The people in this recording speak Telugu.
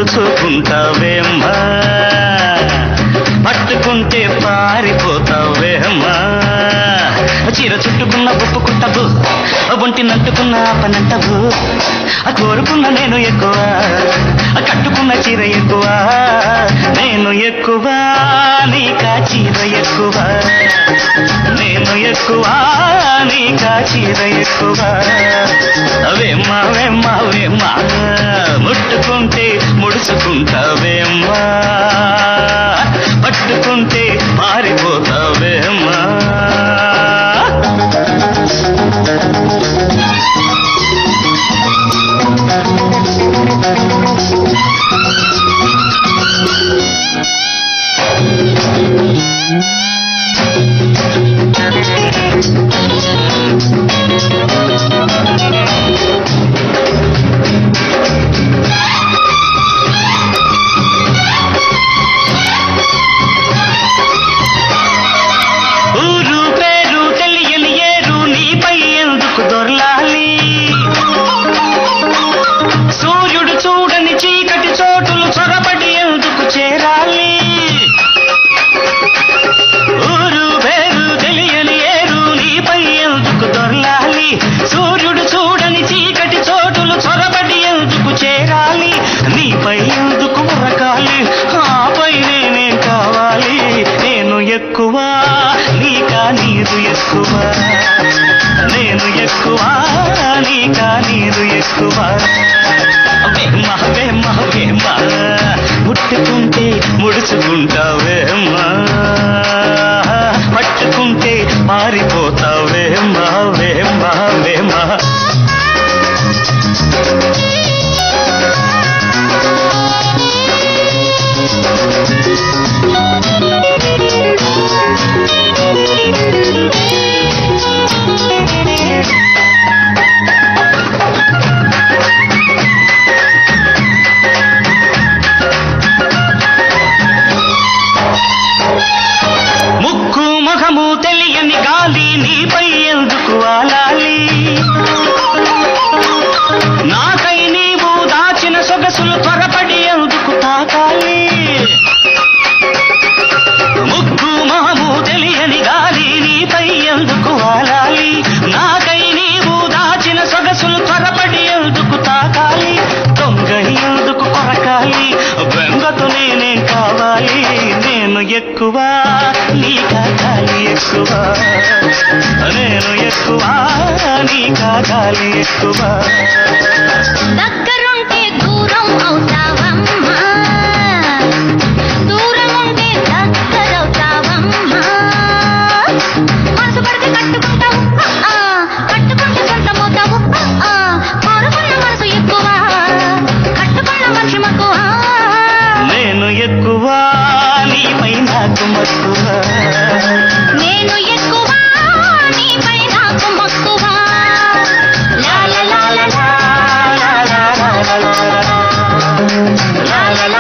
ముడుచుకుంటావేమ్మా, పట్టుకుంటే పారిపోతావేమ్మా. చీర చుట్టుకున్న ఒప్పుకుంటావు, ఒంటి నంటుకున్న పనంటావు. కోరుకున్న నేను ఎక్కువ, కట్టుకున్న చీర ఎక్కువ. నేను ఎక్కువ, నీకా చీర ఎక్కువ. నేను ఎక్కువ, నీకా చీర ఎక్కువ. వేమ్మా వేమ్మా వేమ్మా, ముట్టుకుంటే ముడుచుకుంటావేమ్మా, పట్టుకుంటే పారిపోతావేమ్మా. ఎక్కువ, నీకా నీరు ఎక్కువ. నేను ఎక్కువ, నీకా నీరు ఎక్కువ. వేమ్మా వేమ్మా వేమ్మా, ముట్టుకుంటే ముడుచుకుంటావేమ్మా, పట్టుకుంటే మారిపోతావేమ్మా. వేమ్మా వేమ్మా. ముక్కు ముఖము తెలియని గాలి నీపై ఎందుకు వాలాలి? నాకై నీవు దాచిన సొగసులు త్వరపడి ఎందుకు తాకాలి? ముక్కు మొహము తెలియని గాలి నీపై ఎందుకు వాలాలి? నాకై నీవు దాచిన సొగసులు త్వరపడి ఎందుకు తాకాలి? దొంగై ఎందుకు కొరకాలి? బెంగతో నేనేం కావాలి? నేను ఎక్కువ, నీకా గాలి ఎక్కువ. నేను ఎక్కువ, నీకా గాలి ఎక్కువ. దగ్గరుంటే దూరం అవుతావమ్మా, దూరం ఉంటే దగ్గరవుతావమ్మా. మనసు పడితే కట్టుకుంటావు, కట్టుకుంటే సొంతమవుతావు. కోరుకున్న మనసు ఎక్కువ, కట్టుకున్న మనిషి మక్కువ. నేను ఎక్కువ, నీపై నాకు మక్కువ. నేను ఎక్కువ, నీపై నాకు మక్కువ. లా లా లా లా లా లా లా లా లా లా లా లా లా లా.